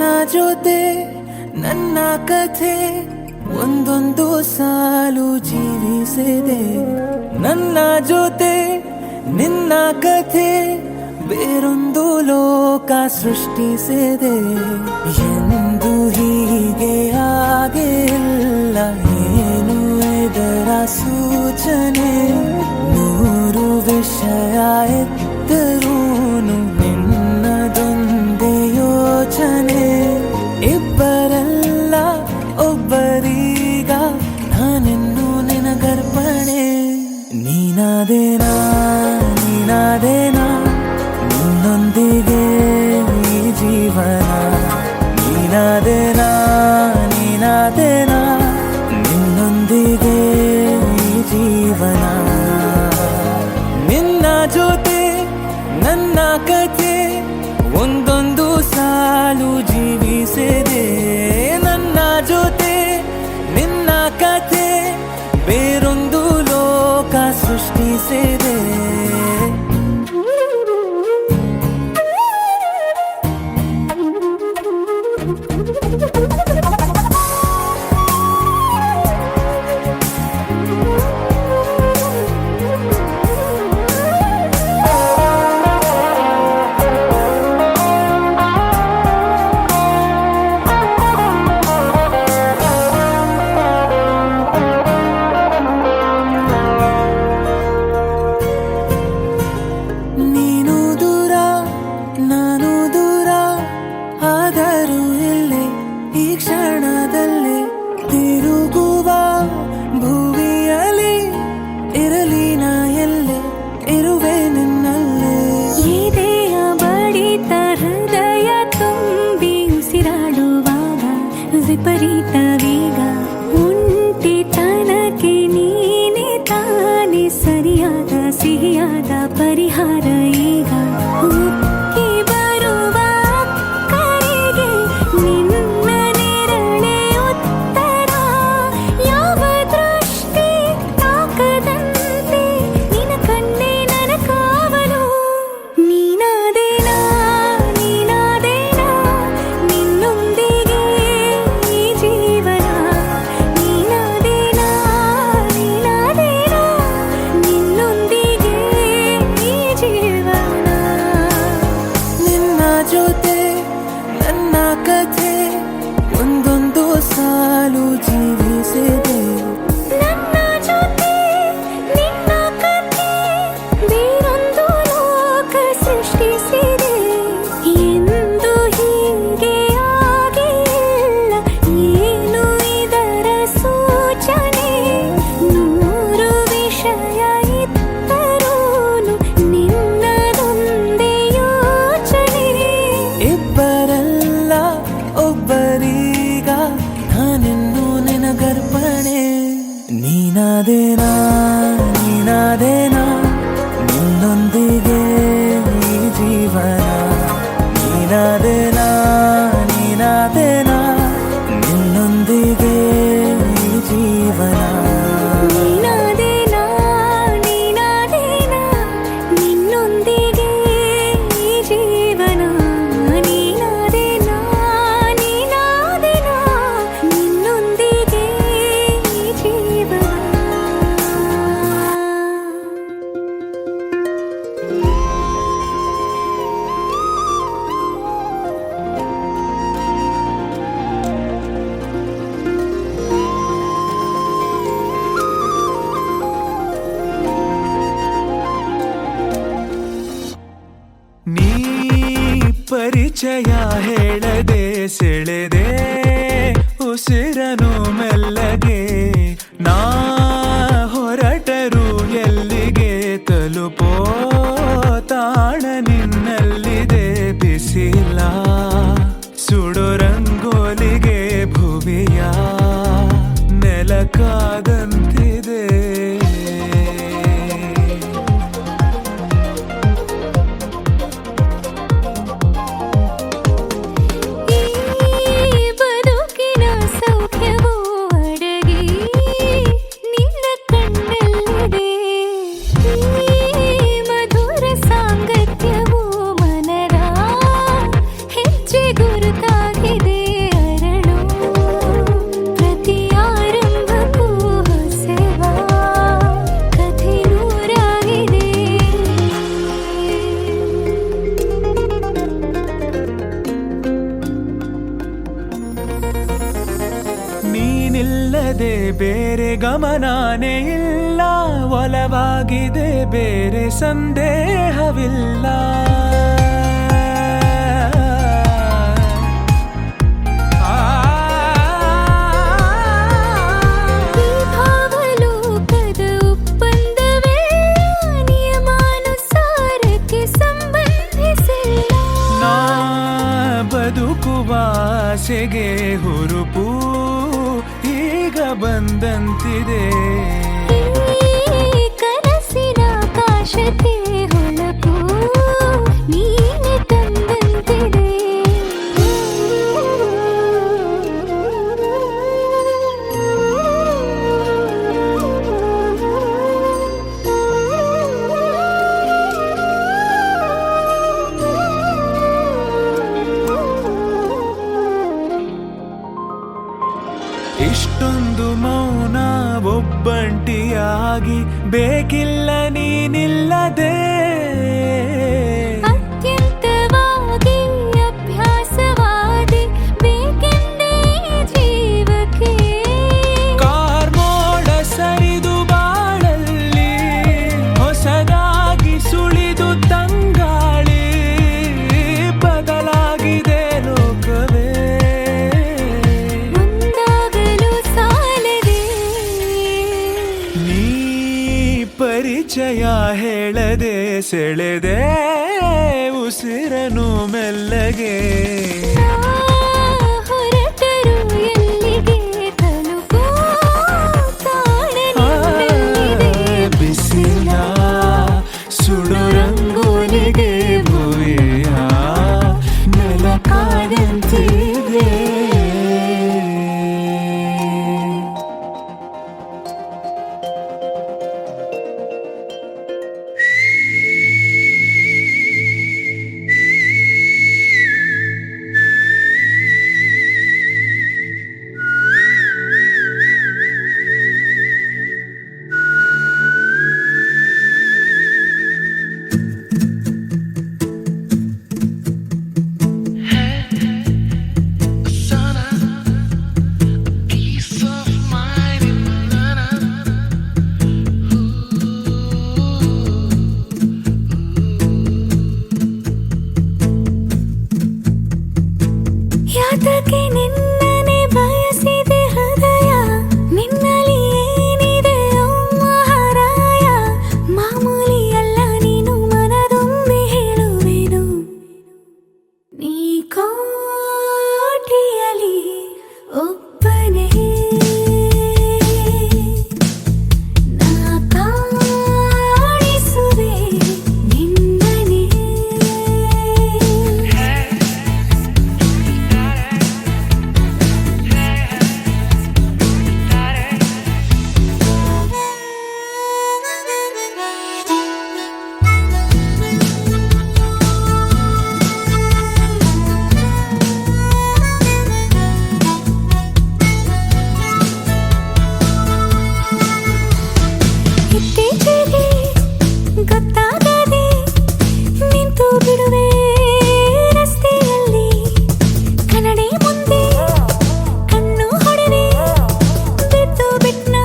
ನಿನ್ನ ಜೊತೆ ನನ್ನ ಕಥೆ ಒಂದೊಂದು ಸಾಲು ಜೀವಿಸಿದೆ. ನನ್ನ ಜೊತೆ ನಿನ್ನ ಕಥೆ ಬೇರೊಂದು ಲೋಕ ಸೃಷ್ಟಿಸಿದೆ. ಎಂದು ಹೀಗೆ ಆಗಿಲ್ಲ, ಏನು ಇದರ ಸೂಚನೆ? ನೂರು ವಿಷಯ ಎತ್ತರೂನು ನಿನ್ನದೊಂದೇ ಯೋಚನೆ. ಇಬ್ಬರಲ್ಲ ಒಬ್ಬರೀಗ ನಾನೆನ್ನು ನಿನಗರ್ಪಣೆ. ನೀನಾದೇನಾ ನೀನಾದೇನಾ ನಿನ್ನೊಂದಿಗೆ ಈ ಜೀವನ. ನೀನಾದೇನಾ ನೀನಾದೇನಾ ನಿನ್ನೊಂದಿಗೆ ಈ ಜೀವನ. ನಿನ್ನ ಜೊತೆ ನನ್ನ ಕಥೆ ಒಂದೊಂದು ಸಾಲು ಜೀವಿಸಿದೆ. ನನ್ನ ಜೊತೆ ನಿನ್ನ ಕಥೆ ಬೇರೊಂದು ಲೋಕ ಸೃಷ್ಟಿಸಿದೆ. ವಿಪರೀತ ವೇಗ ಒಂಟಿತನಕ್ಕೆ ನೀನೆ ತಾನೆ ಸರಿಯಾದ ಸಿಹಿಯಾದ ಪರಿಹಾರ. ಈಗ ಉಕ್ಕಿ ಬರುವ ಕರೆಗೆ ನಿನ್ನ ನೆರಳೆ ಉತ್ತರ. ಯಾವ ದೃಷ್ಟಿ ತಾಕದಂತೆ ನಿನ್ನ ಕಣ್ಣೆ ನನ್ನ ಕಾವಲು. ನೀನಾದೇನಾ ನೀನಾದೇನಾ ನಿನ್ನೊಂದಿಗೆ ಜೀವನ. ನೀನಾದೇನಾ ನೀನಾದೇನಾ ನಿನ್ನೊಂದಿಗೆ ಈ ಜೀವನ. ನಿನ್ನ ಜೊತೆ ನನ್ನ ಕಥೆ ಒಂದೊಂದು ಸಾಲು ಜೀವಿಸಿದೆ. ನನ್ನ ಜೊತೆ ನಿನ್ನ ಕಥೆ ಬೇರೊಂದು ಲೋಕ ಸೃಷ್ಟಿಸಿದೆ. ಎಂದು ಹೀಗೆ ಆಗಿಲ್ಲ, ಏನು ಇದರ ಸೂಚನೆ? ನೂರು ವಿಷಯ ಇತ್ತರೂನು ನಿನ್ನದೊಂದೇ ಯೋಚನೆ. ಇಬ್ಬರಲ್ಲ ಒಬ್ಬರೀಗ ನಾನೆನ್ನು ನಿನಗರ್ಪಣೆ. ನೀನಾದೇನಾ ನೀನಾದೇನಾ ನಿನ್ನೊಂದಿಗೆ ಈ ಜೀವನ. ನೀನಾದೇನಾ ನೀನಾದೇನಾ ನಿನ್ನೊಂದಿಗೆ ಈ ಜೀವನ. ನೀನಾದೇನಾ ನೀನಾದೇನಾ ನಿನ್ನೊಂದಿಗೆ ಈ ಜೀವನ. ನೀನಾದೇನಾ ನೀನಾದೇನಾ ನಿನ್ನೊಂದಿಗೆ ಈ ಜೀವನ. ನೀ ಪರಿಚಯ ಹೇಳದೆ ಸೆಳೆದೆ ಉಸಿರನು ಮೆಲ್ಲಗೆ. ನಾ ಹೊರಟರು ಎಲ್ಲಿಗೆ ತಲುಪೋ ತಾಣ ನಿನ್ನಲ್ಲಿದೆ. ಬಿಸಿಲ ಸುಡೋ ರಂಗೋಲಿಗೆ ಭುವಿಯ ನೆಲಕಾದಂತಿದೆ. ಈ ಬದುಕಿನ ಸೌಖ್ಯವೋ ಅಡಗಿ ನಿನ್ನ ಕಣ್ಣಲ್ಲಿದೆ. ಈ ಅನುಮಾನನೇ ಇಲ್ಲ, ಒಲವಾಗಿದೆ ಬೇರೆ ಸಂದೇಹವಿಲ್ಲ. ಈ ಭಾವಲೋಕದ ಒಪ್ಪಂದವೆಲ್ಲ ನಿಯಮಾನುಸಾರಕ್ಕೆ ಸಂಬಂಧಿಸಿಲ್ಲ. ನಾ ಬದುಕುವ ಆಸೆಗೆ ಹುರುಪು ಈಗ ಬಂದಂತಿದೆ. ಈ ಕನಸಿನ ಆಕಾಶಕ್ಕೆ ಹೊಳಪು ನೀನೆ ತಂದಂತಿದೆ. ಇಷ್ಟೊಂದು ಮೌನ ಒಬ್ಬಂಟಿಯಾಗಿ ಬೇಕಿಲ್ಲ ನೀನಿಲ್ಲದೆ. ಅತ್ಯಂತವಾಗಿ ಅಭ್ಯಾಸವಾದಿ ಬೇಕೆಂದೇ ಜೀವಕ್ಕೆ. ಕಾರ್ಮೋಡ ಸರಿದು ಬಾಳಲ್ಲಿ ಹೊಸದಾಗಿ ಸುಳಿದು ತಂಗಾಳಿ ಬದಲಾಗಿದೆ ಲೋಕವೇ. ಮುಂದಾಗಲು ಸಾಲದೆ ನೀ ಪರಿಚಯ ಹೇಳದೆ ಸೆಳೆದೆ ಉಸಿರನು ಮೆಲ್ಲಗೆ. ಹೊರಟರು ಎಲ್ಲಿಗೆ ತಲುಪೋ ತಾಣ ನಿನ್ನಲ್ಲಿದೆ. ಬಿಸಿಲ ಸುಡು ರಂಗೋಲಿಗೆ ಭುವಿಯ ನೆಲಕಾದಂತಿದೆ. ಯಾತಕ್ಕೆ ನಿನ್ನನೆ ಬಯಸಿದೆ ಹೃದಯ, ನಿನ್ನಲ್ಲಿ ಏನಿದೆ ಓ ಮಹಾರಾಯ. ಮಾಮೂಲಿಯಲ್ಲ ನೀನು ಮನದೊಮ್ಮೆ ಹೇಳುವೆನು. ನೀ ಕೋಟಿಯಲಿ ಒಬ್ಬನೇ, ನಾ ಕಾಣಿಸುವೆ ನಿನ್ನನೇ. ಇತ್ತೀಚೆಗೆ ಗೊತ್ತಾಗದೆ ನಿಂತು ಬಿಡುವೆ ರಸ್ತೆಯಲ್ಲಿ. ಕನ್ನಡಿ ಮುಂದೆ ಕಣ್ಣು ಹೊಡೆದೆ ಬಿದ್ದು ಬಿಟ್ನ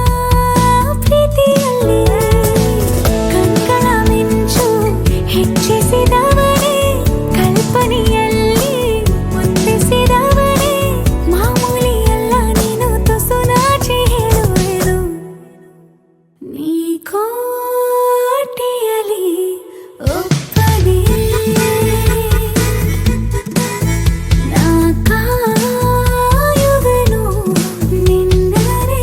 ಪ್ರೀತಿಯಲ್ಲಿ. ಕಣ್ಗಳ ಮಿಂಚು ಹೆಚ್ಚಿಸಿದವನೇ, ಕಲ್ಪನೆಯಲ್ಲಿ ಮುತ್ತಿಸಿದವನೇ. ಮಾಮೂಲಿಯಲ್ಲ ನೀನು ತುಸು ನಾಚಿ ಹೇಳುವೆನು. ನೀ ಕೋಟೆಯಲ್ಲಿ ಒಬ್ಬನೇ, ನಾ ಕಾಯುವೆನು ನಿನ್ನನೇ.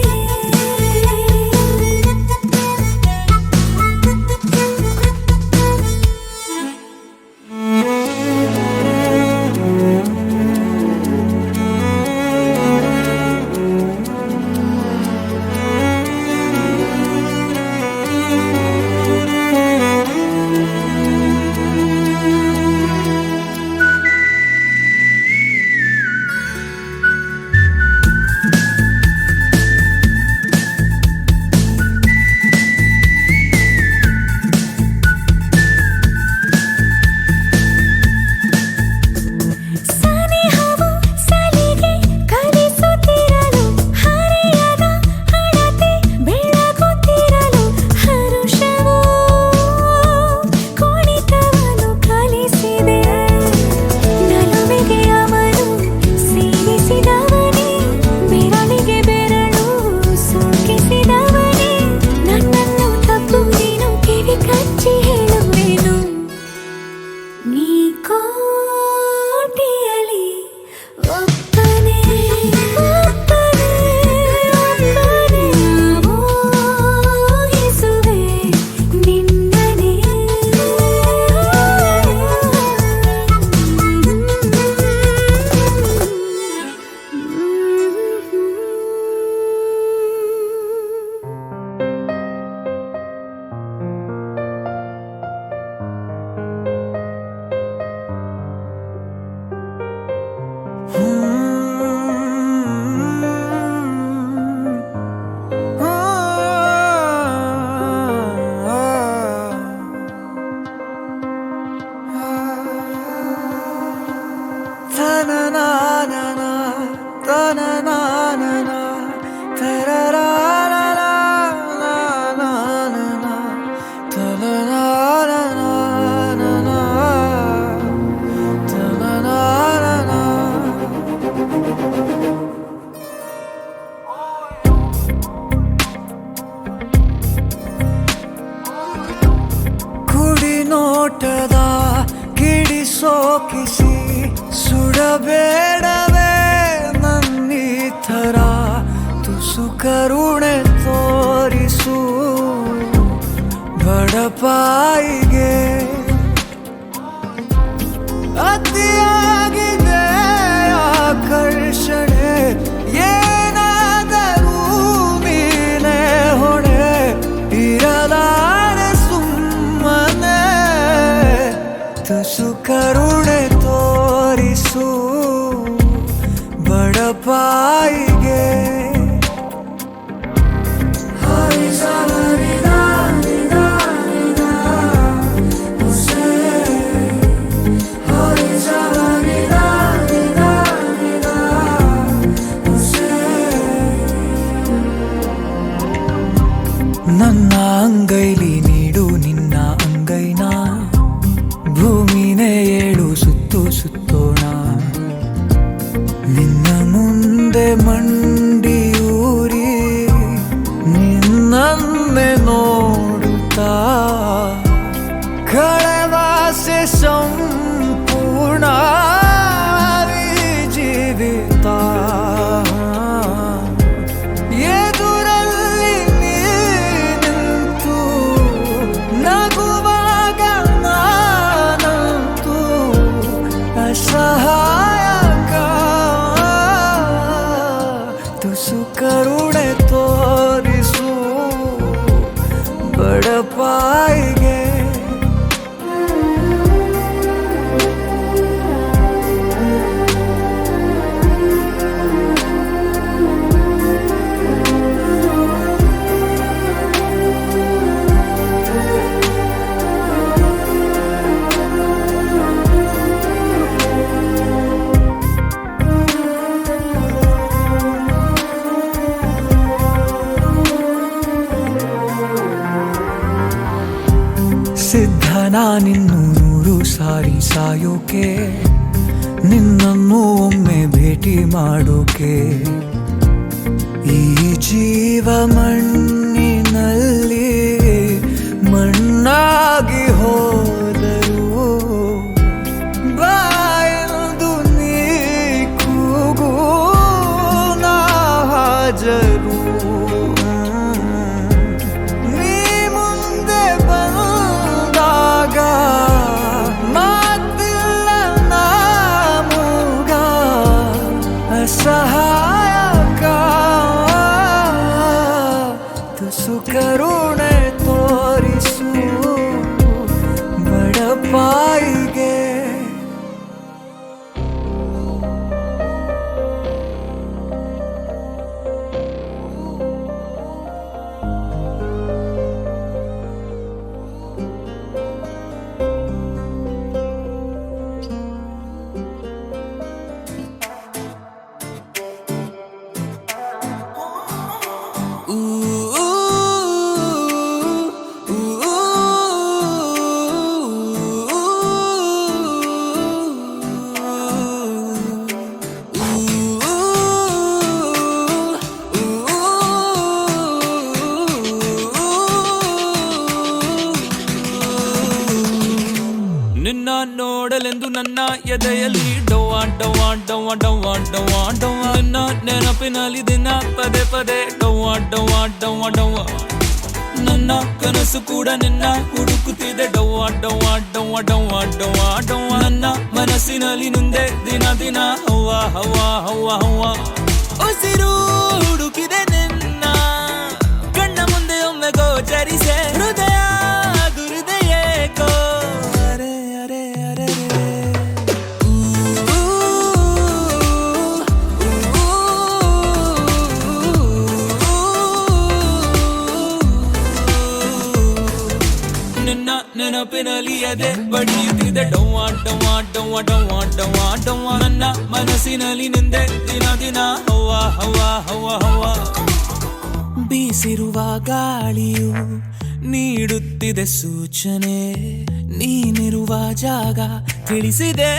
ನೋಟದ ಕಿಡಿಸೋಕಿಸಿ ಸುಡಬೇಡವೇ ನನ್ನಿ ಥರ ತುಸು ಕರುಣೆ ತೋರಿಸು ಬಡಪಾಯಿಗೆ ಅತಿಯಾಗಿದೆ ಆಕರ್ಷಣೆ ಏನಾದರೂ ನೀನೆ ಹೊಣೆ ಇರಲಾರೆ ಸುಮ್ಮನೆ ತುಸು ಕರುಣೆ ತೋರಿಸು ಬಡಪಾಯಿಗೆ ನನ್ನ ಅಂಗೈಲಿ ನೀಡು ನಿನ್ನ ಅಂಗೈನ ಭೂಮಿನೇ ಏಳು ಸುತ್ತು ಸುತ್ತೋಣ ನಿನ್ನ ಮುಂದೆ ಮಂಡಿಯೂರಿ ನಿನ್ನನ್ನೇ ನೋಡುತ್ತಾ ಕಳೆವಾಸೆ ಸಂಪೂರ್ಣ ಜೀವಿತ ಎದುರಲ್ಲಿ ನಿಂತು ನಗುವಾಗ ನಾನಂತೂ ಅಸಹಾಯಕ ತುಸು ಕರುಣೆ ತೋರಿಸು ಬಡಪಾಯಿಗೆ ಸಿದ್ಧ ನಾನಿನ್ನು 100 ಸಾರಿ ಸಾಯೋಕೆ ನಿನ್ನನ್ನು ಒಮ್ಮೆ ಭೇಟಿ ಮಾಡೋಕೆ ಈ ಜೀವ ಮಣ್ಣಿನಲ್ಲಿ ಮಣ್ಣಾಗಿ ಹೋದರು ಬಾಯದು ನೀ ಕೂಗು ನಾ ಹಾಜರು ಸಹಾಯಕ ತುಸು ಕರುಣೆ ತೋರಿಸು ಬಡಪಾಯಿಗೆ ನಿನ್ನ ನೋಡಲೆಂದು ನನ್ನ ಎದೆಯಲ್ಲಿ ಡವ್ವಾ ಡವ್ವಾ ಡವ್ವಾ ಡವ್ವಾ ಡವ್ವಾ ಡವ್ವಾ ನಿನ್ನ ನೆನಪಿನಲ್ಲಿ ದಿನ ಪದೇ ಪದೇ ಡವ್ವಾ ಡವ್ವಾ ಡವ್ವಾ ಡವ್ವಾ ನನ್ನ ಕನಸು ಕೂಡ ನಿನ್ನ ಹುಡುಕುತ್ತಿದೆ ಡವ್ವಾ ಡವ್ವಾ ಡವ್ವಾ ಡವ್ವಾ ಡವ್ವಾ ಡವ್ವಾ ನನ್ನ ಮನಸ್ಸಿನಲ್ಲಿ ಮುಂದೆ ದಿನ ದಿನ ಹವ್ವ ಹವ್ವ ಹವ್ವ ಹವ್ವ ಉಸಿರು ಹುಡುಕಿದೆ ನಿನ್ನ ಕಣ್ಣ ಮುಂದೆ ಒಮ್ಮೆ ಗೋಚರಿಸೆ ಹೃದಯ ದುರಿದೆಯೇಕೋ ನೆನಪಿನಲ್ಲಿ ಎದೆ ಬಡಿಯುತ್ತಿದೆ ಡವ್ವಾ ಡವ್ವಾ ಡವ್ವಾ ಡವ್ವಾ ಡವ್ವಾ ಡವ್ವಾ ನನ್ನ ಮನಸ್ಸಿನಲ್ಲಿ ನಿಂದೆ ದಿನ ದಿನ ಹವ್ವ ಹವ್ವ ಹವ್ವ ಹವ್ವ ಬೀಸಿರುವ ಗಾಳಿಯು ನೀಡುತ್ತಿದೆ ಸೂಚನೆ ನೀನಿರುವ ಜಾಗ ತಿಳಿಸಿದೆ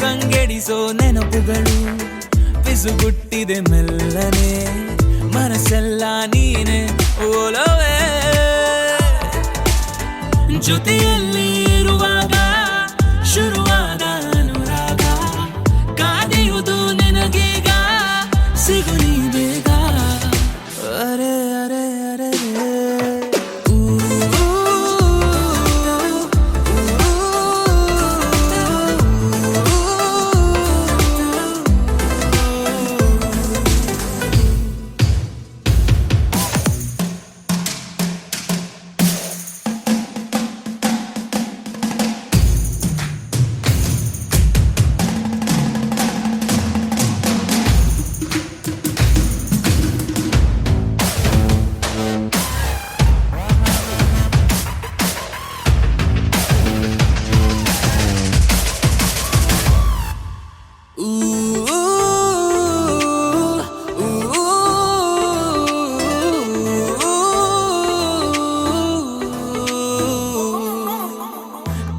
ಕಂಗೆಡಿಸೋ ನೆನಪುಗಳು ಪಿಸುಗುಟ್ಟಿದೆ ಮೆಲ್ಲನೆ ಮನಸ್ಸೆಲ್ಲ ನೀನೆ ಓಲವೇ ಜೊತೆಯಲ್ಲಿ ಇರುವಾಗ ಶುರುವಾದ ಅನುರಾಗ ಕಾದಿಯುವುದು ನಿನಗೀಗ ಸಿಗುನಿ ಬೇಗ ಅರೆ ಅರೆ ಅರೆ ಊ,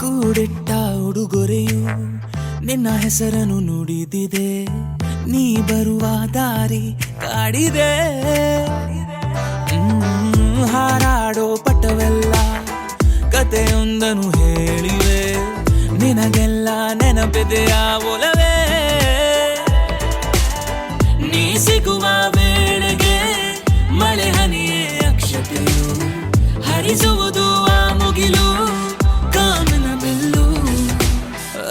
ಕೂಡಿಟ್ಟ ಉಡುಗೊರೆಯು ನಿನ್ನ ಹೆಸರನ್ನು ನುಡಿದಿದೆ ನೀ ಬರುವ ದಾರಿ ಕಾಡಿದೆ ಹಾರಾಡೋ ಪಟವೆಲ್ಲ ಕತೆಯೊಂದನ್ನು ಹೇಳಿವೆ ನಿನಗೆಲ್ಲ ನೆನಪಿದೆಯ ಒಲವೇ ನೀ ಸಿಗುವ ವೇಳೆಗೆ ಮಳೆ ಹನಿಯೇ ಅಕ್ಷತೆಯು ಹರಿಸುವುದು ಆ ಮುಗಿಲು ಕಾಮನ ಬೆಲ್ಲು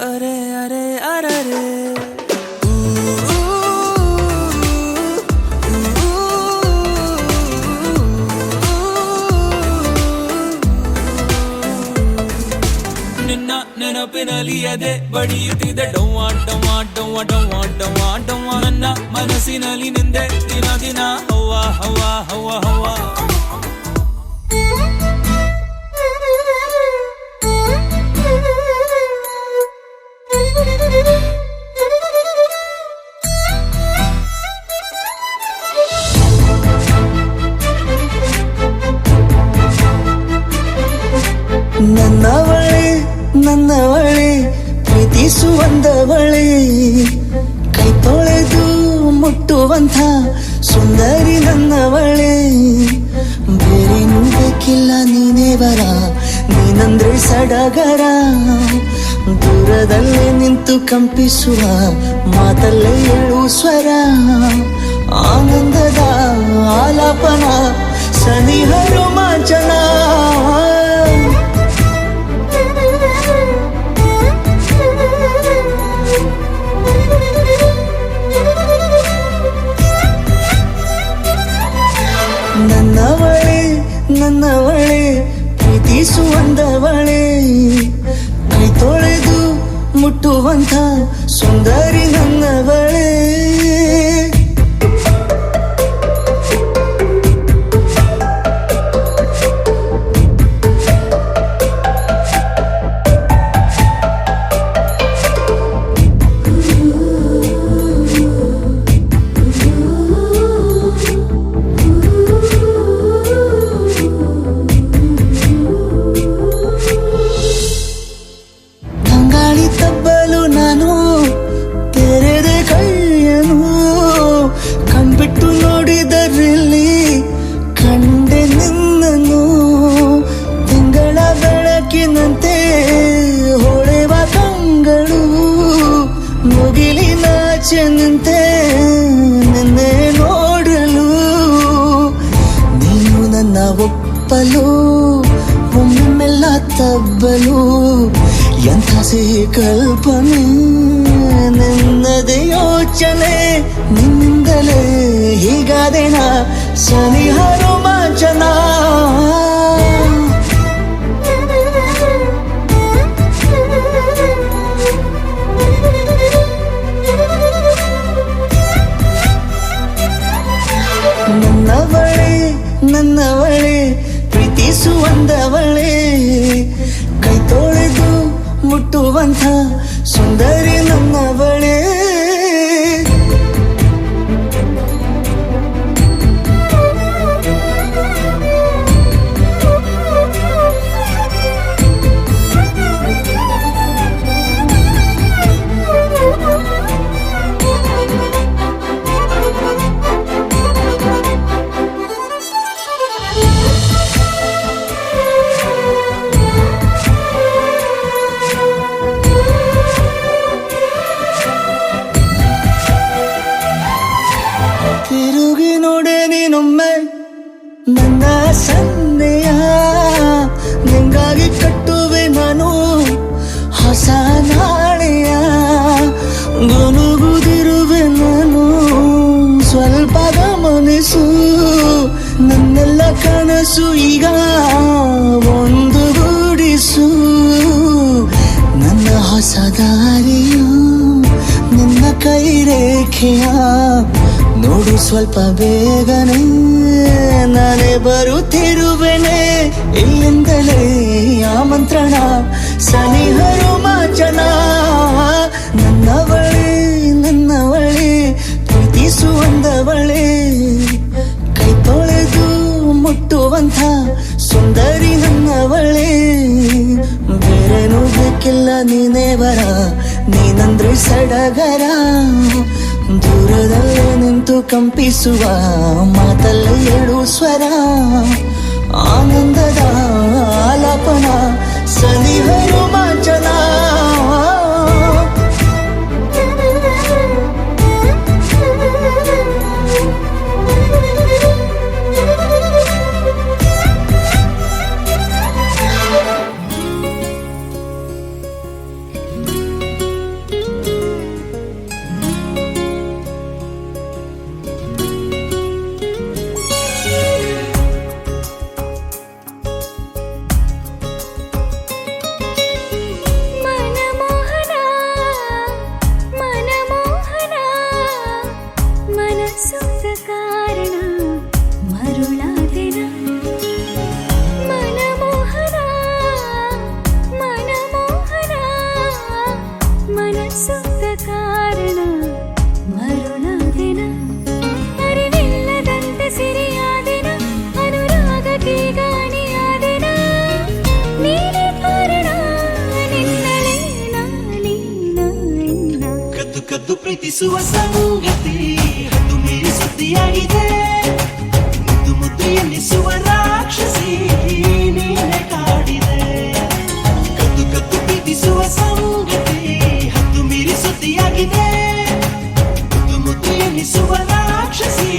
ಅರೆ ಅರೆ ಅರರೆ ಊ, ನಿನ್ನ ನೆನಪಿನಲ್ಲಿ ಎದೆ ಬಡಿಯುತ್ತಿದೆ ಡವ್ವ ಡವ್ವ ಡವ್ವ ಡವ್ವ ಡವ್ವ ಡವ್ವ ನನ್ನ ಮನಸ್ಸಿನಲ್ಲಿ ನಿಂದೆ ದಿನ ದಿನ ಹವ್ವ ಹವ್ವ ಹವ್ವ ಹವ್ವ ನನ್ನವಳೆ ನನ್ನವಳೆ ಪ್ರೀತಿಸುವಂದವಳೆ ಕೈ ತೊಳೆದು ಮುಟ್ಟುವಂಥ ಸುಂದರಿ ನನ್ನವಳೆ ಬೇರೇನೂ ಬೇಕಿಲ್ಲ ನೀನೇ ಬರ ನೀನಂದ್ರೆ ಸಡಗರ ದೂರದಲ್ಲೇ ನಿಂತು ಕಂಪಿಸುವ ಮಾತಲ್ಲೇ ಏಳು ಸ್ವರ ಆನಂದದ ಆಲಾಪನ ಸನಿಹ ರೋಮಾಂಚನ ನನ್ನವಳೆ ನನ್ನವಳೆ ಪ್ರೀತಿಸುವಂದವಳೆ ಕೈ ತೊಳೆದು ಮುಟ್ಟುವಂಥ ಸುಂದರಿ ನನ್ನವಳೆ ತಂಗಾಳಿ ತಬ್ಬಲು ನಾನು ತೆರೆದೆ ಕೈಯನು ಕಣ್ಬಿಟ್ಟು ನೋಡಿದರಲ್ಲಿ ಕಂಡೆ ನಿನ್ನನು ತಿಂಗಳ ಬೆಳಕಿನಂತೆ ಹೊಳೆವ ಕಂಗಳು ಮುಗಿಲಿನಾಚೆ ನಿಂತೆ ನಿನ್ನೆ ನೋಡಲು ನೀನು ನನ್ನ ಒಪ್ಪಲು ಒಮ್ಮೆಲ್ಲ ತಬ್ಬಲು ಎಂಥ ಸಿಹಿ ಕಲ್ಪನೆ ನಿನ್ನದೇ ಯೋಚನೆ ನಿನ್ನಿಂದಲೇ ಹೀಗಾದೆನ ಸನಿಹ ರೋಮಾಂಚನ ನನ್ನವಳೆ ನನ್ನವಳೆ ಪ್ರೀತಿಸುವಂದವಳೆ ಕೈ ತೊಳೆದು ಮುಟ್ಟುವಂಥ ಸುಂದರಿ ನನ್ನವಳೆ ನನ್ನ ಸನ್ನೆಯ ನಿಂಗಾಗಿ ಕಟ್ಟುವೆ ನಾನು ಹೊಸ ನಾಳೆಯ ಗುನುಗುದಿರುವೆ ನಾನು ಸ್ವಲ್ಪ ಗಮನಿಸು ನನ್ನೆಲ್ಲ ಕನಸು ಈಗ ಒಂದು ಗೂಡಿಸು ನನ್ನ ಹೊಸ ದಾರಿಯು ನಿನ್ನ ಕೈ ರೇಖೆಯ ನೋಡು ಸ್ವಲ್ಪ ಬೇಗನೆ ನಾನೇ ಬರುತ್ತಿರುವೆನೆ ಇಲ್ಲಿಂದಲೇ ಆಮಂತ್ರಣ ಸನಿಹ ರೋಮಾಂಚನ ನನ್ನವಳೆ ಪ್ರೀತಿಸುವಂದವಳೆ ಕೈ ತೊಳೆದು ಮುಟ್ಟುವಂಥ ಸುಂದರಿ ನನ್ನವಳೆ ಬೇರೇನೂ ಬೇಕಿಲ್ಲ ನೀನೇ ಬರ ನೀನಂದ್ರೆ ಸಡಗರ ದೂರದಲ್ಲೇ ನಿಂತು ಕಂಪಿಸುವ ಮಾತಲ್ಲೇ ಏಳು ಸ್ವರ ಆನಂದದ ಆಲಾಪನ ಸನಿಹ ರೋಮಾಂಚನ ಕದ್ದು ಪ್ರೀತಿಸುವ ಸಂಗತಿ ಹತ್ತು ಮೀರಿ ಸುದ್ದಿಯಾಗಿದೆ ಮುದ್ದು ಮುದ್ದು ಎನ್ನಿಸುವ ರಾಕ್ಷಸಿ ನೀನೆ ಕಾಡಿದೆ ಕದ್ದು ಕದ್ದು ಪ್ರೀತಿಸುವ ಸಂಗತಿ ಹತ್ತು ಮೀರಿ ಸುದ್ದಿಯಾಗಿದೆ ಮುದ್ದು ಮುದ್ದು ಎನ್ನಿಸುವ ರಾಕ್ಷಸಿ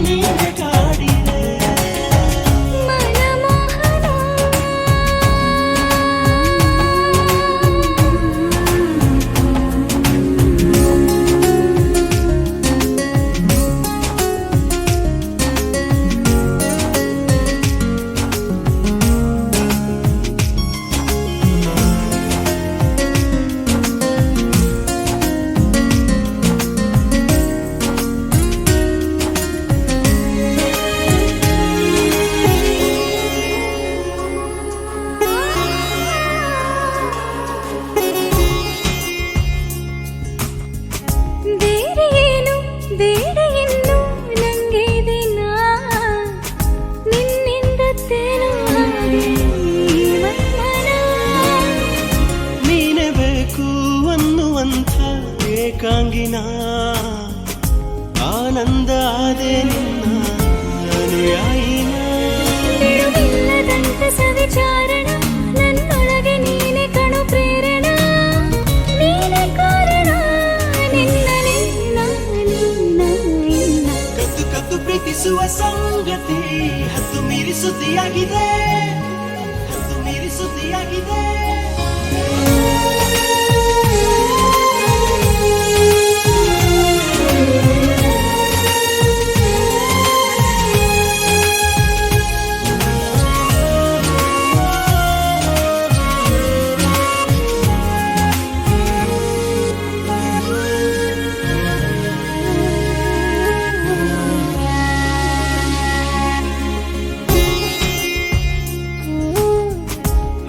ನೀನೆ ಕಾಡಿದೆ ಏಕಾಂಗಿನ ಆನಂದ ಆದೆ ನಿನ್ನ ಅನುಯಾಯಿನ ಬಿಡುವಿಲ್ಲದಂತ ಸವಿಚಾರಣ ನನ್ನೊಳಗೆ ನೀನೆ ಕಣು ಪ್ರೇರಣ ನೀನೆ ಕಾರಣ ನಿನ್ನಲೇ ನಾನಿನ್ನ ಕದ್ದು ಕದ್ದು ಪ್ರೀತಿಸುವ ಸಂಗತಿ ಹತ್ತು ಮೀರಿ ಸುದ್ದಿಯಾಗಿದೆ ಹತ್ತು ಮೀರಿ ಸುದ್ದಿಯಾಗಿದೆ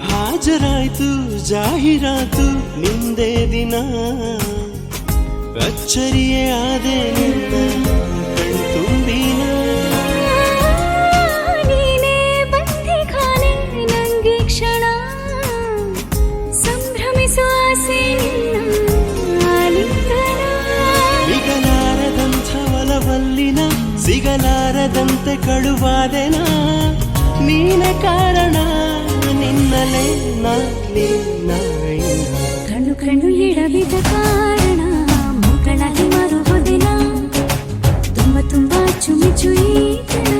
ಹಾಜರಾಯ್ತು ಜಾಹೀರಾತು ನಿಂದೇ ದಿನ ಅಚ್ಚರಿಯೇ ಆದೆ ನಿನ್ನ ಕಣ್ತುಂಬಿನ ನೀನೇ ಬಂದೆ ಖಾನೆ ನಂಗೆ ಕ್ಷಣ ಸಂಭ್ರಮಿಸುವ ಆಸೆ ನಿನ್ನ ಆಲಿಂಗನ ಸಿಗಲಾರದಂಥ ಒಲವಲ್ಲಿನ ಸಿಗಲಾರದಂತೆ ಕಳುವಾದೆನ ನೀನೆ ಕಾರಣ ನಿನ್ನಲೇ ಕಣ್ಣು ಕಣ್ಣು ಎಡವಿದ ಕಾರಣ ಮಕ್ಕಳಾಗಿ ಮಾರುವುದಿನ ತುಂಬ ತುಂಬ ಚುಮಿ ಚುಯಿ ಕಣ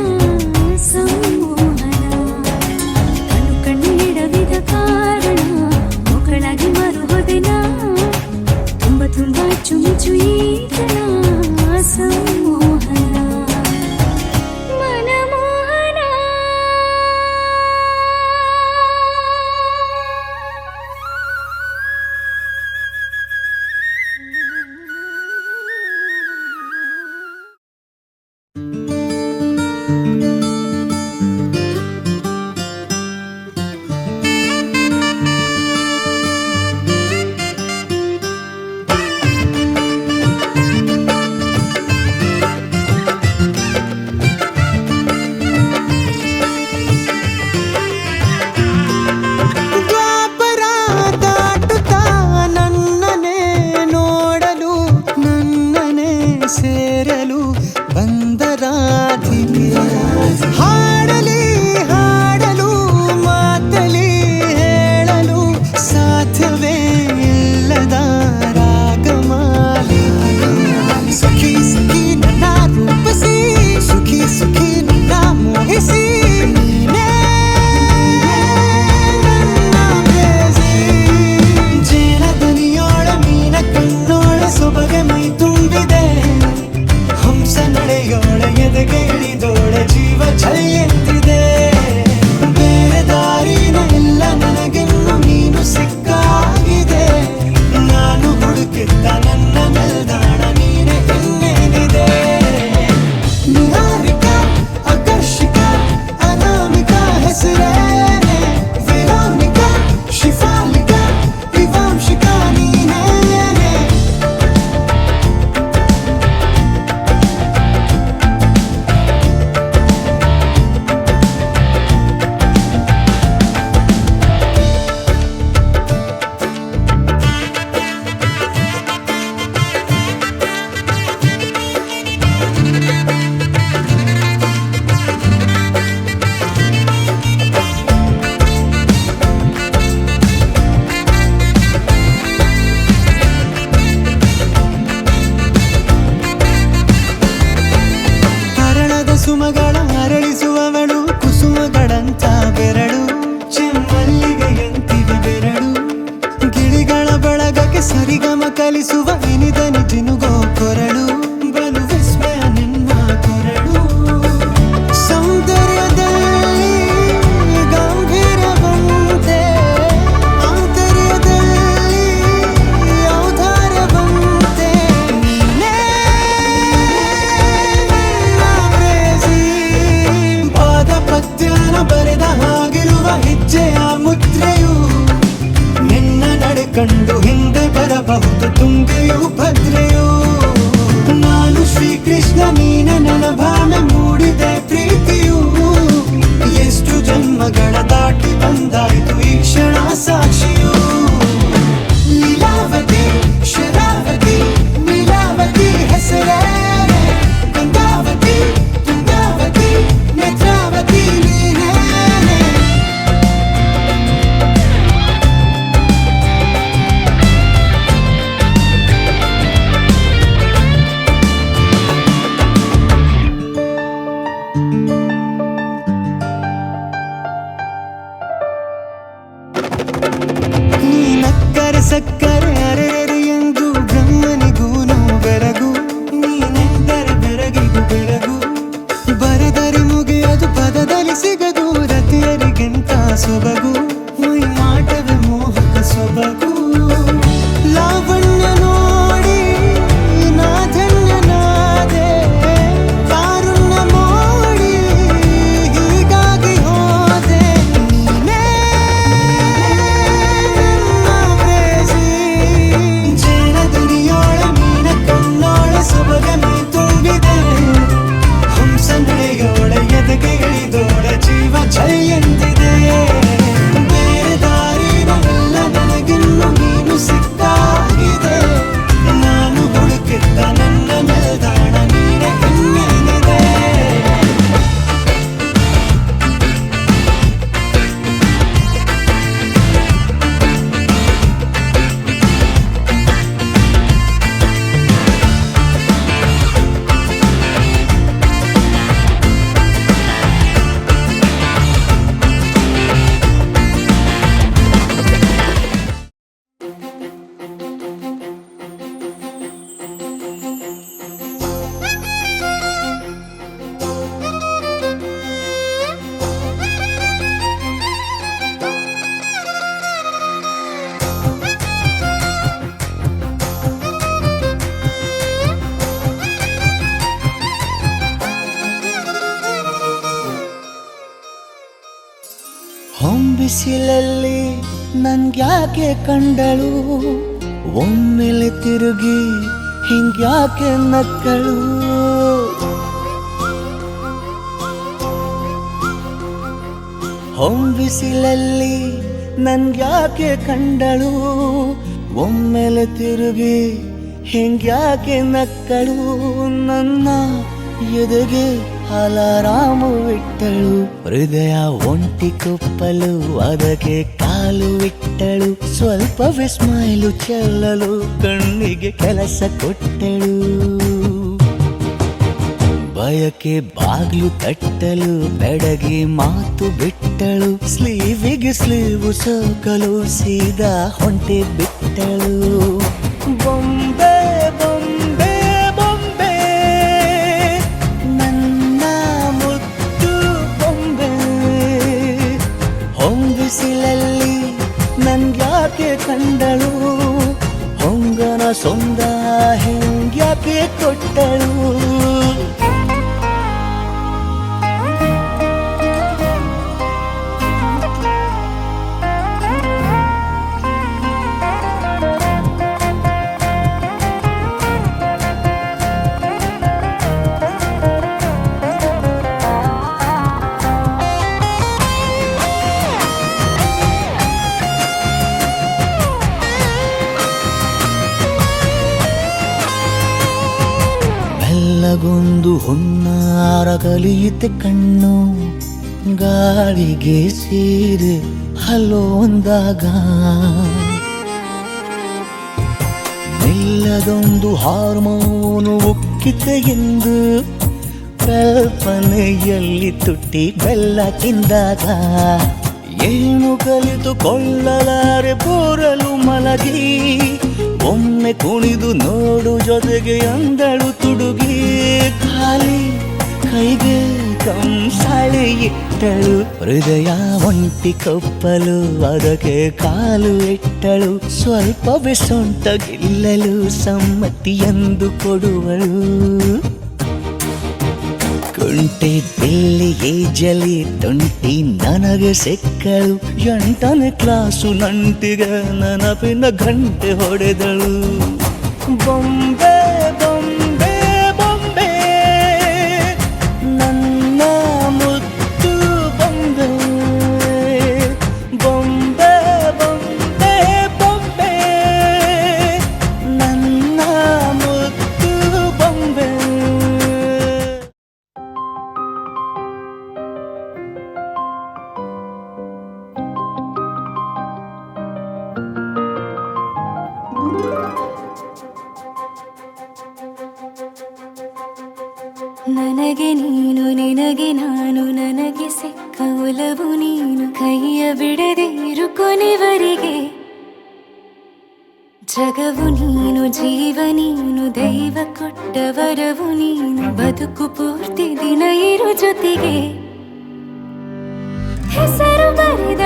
ಸೊಬಗು ಮೈಯಾಟವೇ ಮೋಹಕ ಸೊಬಗು ಲಾವಣ್ಯ ನೋಡಿ ನಾ ಧನ್ಯನಾದೆ ಕಾರುಣ್ಯ ಮೋಡಿ ಹೀಗಾಗಿ ಹೋದೆ ನೀನೇ ನನ್ನ ಪ್ರೇಸಿ ಜೇನ ದನಿಯೋಳ ಮೀನ ಕಣ್ಣೋಳ ಸೊಬಗ ಮೈ ತುಂಬಿದೆ ಹಂಸ ನಡೆಯೋಳ ಎದೆಗೆ ಇಳಿದೋಳ ಜೀವ ಛೈ ಎಂದಿದೆ ಬೇರೆ ದಾರಿನೆಲ್ಲ ನನಗಿನ್ನು ನೀನು ಸಿಕ್ಕಾಗಿದೆ ನಾನು ಹುಡುಕಿದ್ದ ನನ್ನ ನಿಲ್ದಾಣ ನೀನೆ ಇನ್ನೇನಿದೆ ಹೊಂಬಿಸಿಲಲ್ಲಿ ನನ್ಗ್ಯಾಕೆ ಕಂಡಳು ಒಮ್ಮೆಲೆ ತಿರುಗಿ ಹಿಂಗ್ಯಾಕೆ ನಕ್ಕಳು ಹೊಂಬಿಸಿಲಲ್ಲಿ ನನ್ಗ್ಯಾಕೆ ಕಂಡಳು ಒಮ್ಮೆಲೆ ತಿರುಗಿ ಹಿಂಗ್ಯಾಕೆ ನಕ್ಕಳು ನನ್ನ ಎದೆಗೆ ಅಲಾರಾಮು ಇಟ್ಟಳು ಹೃದಯ ಒಂಟಿ ಕೊಪ್ಪಲು ಅದಕ್ಕೆ ಕಾಲು ಇಟ್ಟಳು ಸ್ವಲ್ಪವೇ ಸ್ಮೈಲು ಚೆಲ್ಲಲು ಕಣ್ಣಿಗೆ ಕೆಲಸ ಕೊಟ್ಟಳು ಬಯಕೆ ಬಾಗ್ಲು ತಟ್ಟಲು ಬೆಡಗಿ ಮಾತು ಬಿಟ್ಟಳು ಸ್ಲೀವಿಗೆ ಸ್ಲೀವು ಸೋಕಲು ಸೀದಾ ಹೊಂಟೆ ಬಿಟ್ಟಳು ಬೊಂಬೆ ಬೊಂಬೆ ಬೊಂಬೆ ನನ್ನ ಮುದ್ದು ಬೊಂಬೆ ಹೊಂಬಿಸಿಲಲ್ಲಿ ನನ್ಗ್ಯಾಕೆ ಕಂಡಳು ಹೊಂಗನ ಸೊಂದ ಹೆಂಗ್ಯಾಕೆ ಕೊಟ್ಟಳು ಗೊಂದು ಹೊನ್ನಾರ ಕಲಿಯುತ್ತೆ ಕಣ್ಣು ಗಾಳಿಗೆ ಸೀರೆ ಹಲೋಂದಾಗ ನಿಲ್ಲದೊಂದು ಹಾರ್ಮೋನು ಉಕ್ಕಿತೆ ಎಂದು ಕಲ್ಪನೆಯಲ್ಲಿ ತುಟ್ಟಿ ಬೆಲ್ಲ ತಿಂದಾಗ ಏನು ಕಲಿತುಕೊಳ್ಳಲಾರೆ ಬೋರಲು ಮಲಗಿ ಒಮ್ಮೆ ಕುಣಿದು ನೋಡು ಜೊತೆಗೆ ಅಂದಳು ತುಡುಗಿ ಖಾಲಿ ಕೈಗೆ ಕಂಸಾಳೆ ಇಟ್ಟಳು ಹೃದಯ ಒಂಟಿ ಕೊಪ್ಪಲು ಅದಕ್ಕೆ ಕಾಲು ಇಟ್ಟಳು ಸ್ವಲ್ಪವೇ ಸೊಂಟ ಗಿಲ್ಲಲು ಸಮ್ಮತಿಯೆಂದು ಕೊಡುವಳು ಕುಂಟೆ ಬಿಲ್ಲಿ ಏಜಲಿ ತುಂಟಿ ನನಗೆ ಸಿಕ್ಕಳು 8ನೇ ಕ್ಲಾಸು ನಂಟಿಗೆ ನೆನಪಿನ ಗಂಟೆ ಹೊಡೆದಳು ಬೊಂಬೆ ಬೊಂಬೆ ಬೊಂಬೆ ನನ್ನ ಮುದ್ದು ಬೊಂಬೆ ಬೊಂಬೆ ಬೊಂಬೆ ಬೊಂಬೆ ನನ್ನ ಮುದ್ದು ಬೊಂಬೆ ನನಗೆ ನೀನು ನಿನಗೆ ನಾನು ನನಗೆ ಸಿಕ್ಕ ಒಲವು ನೀನು ಕೈಯ ಬಿಡದೆ ಇರು ಕೊನೆವರೆಗೆ ಜಗವು ನೀನು ಜೀವ ನೀನು ದೈವ ಕೊಟ್ಟ ವರವು ನೀನು ಬದುಕು ಪೂರ್ತಿ ದಿನ ಇರು ಜೊತೆಗೆ ಹೆಸರು ಬರೆದ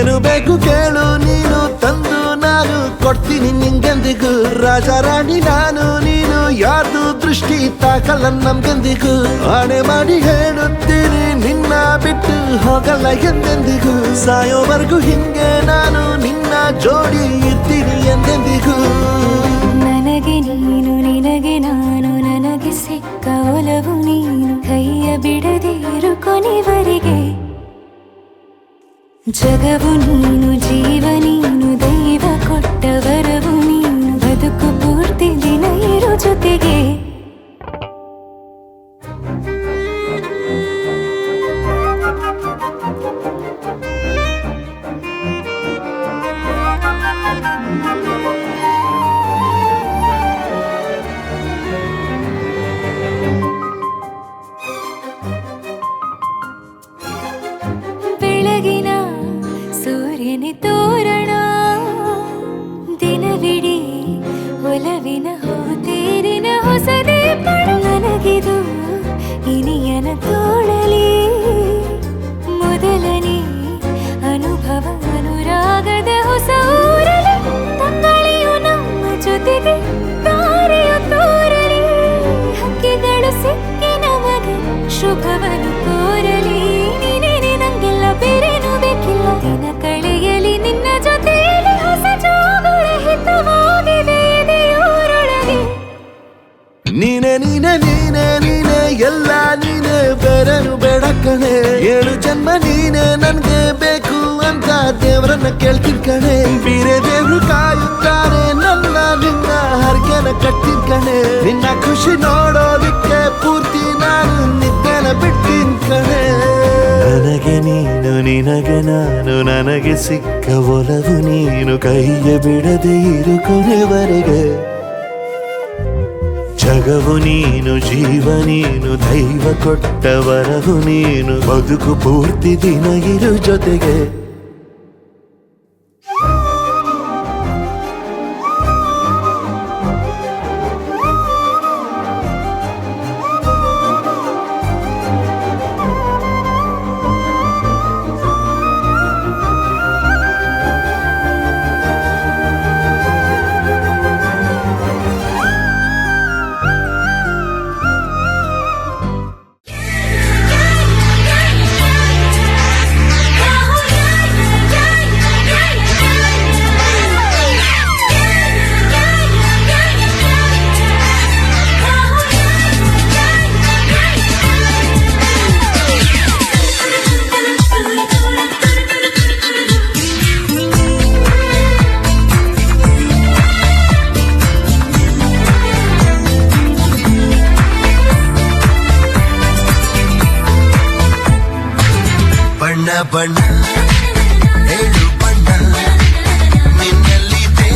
ಏನು ಬೇಕು ಕೇಳು ನೀನು ತಂದು ನಾನು ಕೊಡ್ತೀನಿ ನಿಂಗೆಂದಿಗೂ ರಾಜ ರಾಣಿ ನಾನು ನೀನು ಯಾರ್ದು ದೃಷ್ಟಿ ತಾಕಲ್ಲ ನಮ್ಗೆಂದಿಗೂ ಆಣೆ ಮಾಡಿ ಹೇಳುತ್ತೀನಿ ನಿನ್ನ ಬಿಟ್ಟು ಹೋಗಲ್ಲ ಎಂದೆಂದಿಗೂ ಸಾಯೋವರೆಗೂ ಹಿಂಗೆ ನಾನು ನಿನ್ನ ಜೋಡಿ ಇರ್ತೀನಿ ಎಂದೆಂದಿಗೂ ನನಗೆ ನೀನು ನಿನಗೆ ನಾನು ನನಗೆ ಸಿಕ್ಕ ಒಲವು ನೀನು ಕೈಯ ಬಿಡದೆ ಇರು ಕೊನೆವರೆಗೆ ಜಗವು ನೀನು ಜೀವ ನೀನು ದೈವ ಕೊಟ್ಟ ವರವು ನೀನು ಬದುಕು ಪೂರ್ತಿ ದಿನ ಇರು ಜೊತೆಗೆ ಬೆಳಗಿನ ಸೂರ್ಯನೇ ತೋರಣ ದಿನವಿಡೀ ಒಲವಿನ ಹೋತೇರಿನ ಹೊಸದೇ ಪಡ ನನಗಿದು ಇನಿಯನ ತೋಳಲಿ ಮೊದಲನೇ ಅನುಭವ ಅನುರಾಗದ ಹೊಸ ಊರಲಿ ತಂಗಳಿಯು ನಮ್ಮ ಜೊತೆಗೆ ದಾರಿಯು ತೋರಲಿ ಹಕ್ಕಿಗಳು ಸಿಕ್ಕಿ ನಮಗೆ ಶುಭವನ್ನು ಕೋರಲಿ ನೀನೇನೆ ನಂಗೆಲ್ಲ ಬೇರೇನು ಬೇಕಿಲ್ಲ ದಿನ ಕಳೆಯಲಿ ನಿನ್ನ ಜೊತೆಯಲ್ಲಿ ಹೊಸ ಜೋಗುಳ ಹಿತವಾಗಿದೆ ಇದೆಯೋರೊಳಗೆ ನೀನೆ ನೀನೆ ನೀನೆ ನೀನೆ ಎಲ್ಲ ನೀನೆ ಬೇರೆನು ಬೇಡ ಕಣೆ 7 ಜನ್ಮ ನೀನೆ ನನ್ಗೆ ಬೇಕು ಅಂತ ದೇವರನ್ನ ಕೇಳ್ತೀನಿ ಕಣೆ ಬೇರೆ ದೇವ್ರು ಕಾಯುತ್ತಾರೆ ನನ್ನ ನಿನ್ನ ಹರ್ಗೆನ ಕಟ್ತೀನಿ ಕಣೆ ನಿನ್ನ ಖುಷಿ ನೋಡೋದಿಕ್ಕೆ ಪೂರ್ತಿ ನಾನು ನಿದ್ದೆನ ಬಿಡ್ತೀನಿ ಕಣೆ ನನಗೆ ನೀನು ನಿನಗೆ ನಾನು ನನಗೆ ಸಿಕ್ಕ ಒಲವು ನೀನು ಕೈಯ ಬಿಡದೆ ಇರು ಕೊನೆವರೆಗೆ ಜಗವು ನೀನು ಜೀವ ನೀನು ದೈವ ಕೊಟ್ಟ ವರವು ನೀನು ಬದುಕು ಪೂರ್ತಿ ದಿನ ಇರು ಜೊತೆಗೆ ಬಣ್ಣ ಏಳು ಬಣ್ಣ ನಿನ್ನಲ್ಲಿದೆ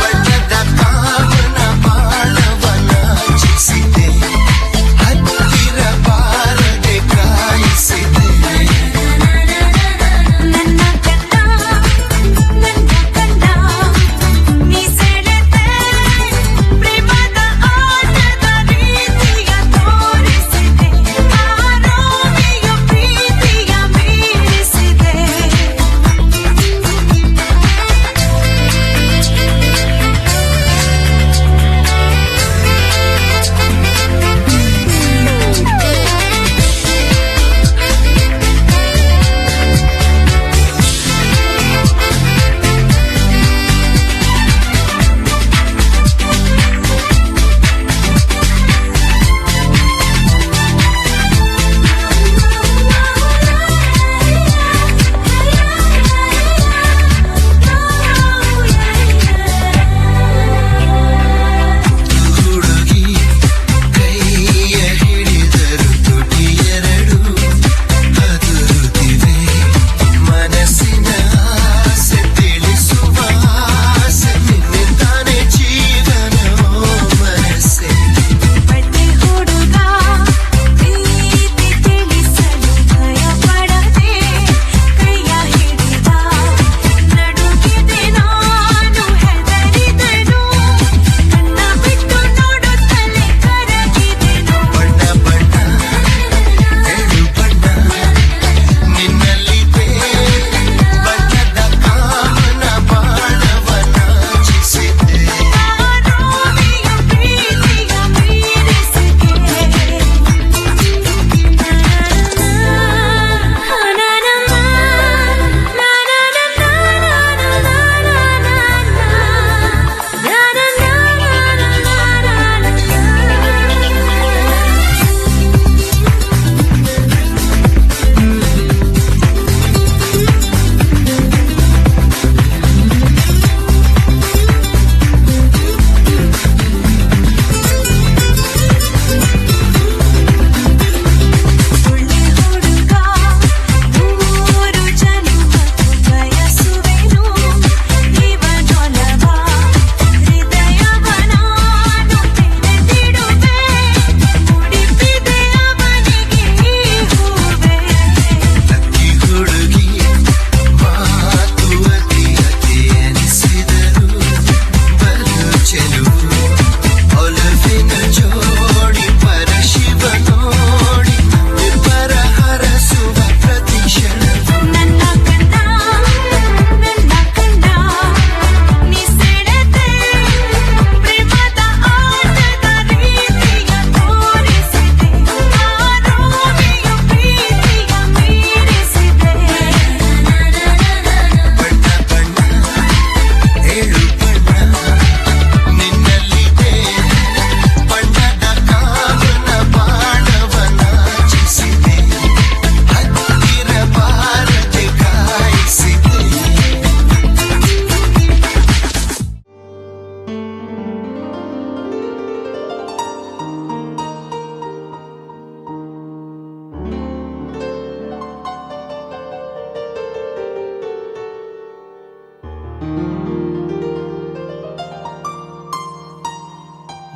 ಬಣ್ಣದ ಕಾಮನ ಬಾಳವನ ಚಿಸಿದೆ ಹತ್ತಿರ ಬಾರದೆ ಕಾಯಿಸಿದೆ ನನ್ನ ಕಂದ ನೀ ಸೆಳೆದೆ ಪ್ರೇಮದ ಆಟದ ರೀತಿಯ ತೋರಿಸಿದೆ ಆರೋಗ್ಯ ಪ್ರೀತಿಯ ಮೀರಿಸಿದೆ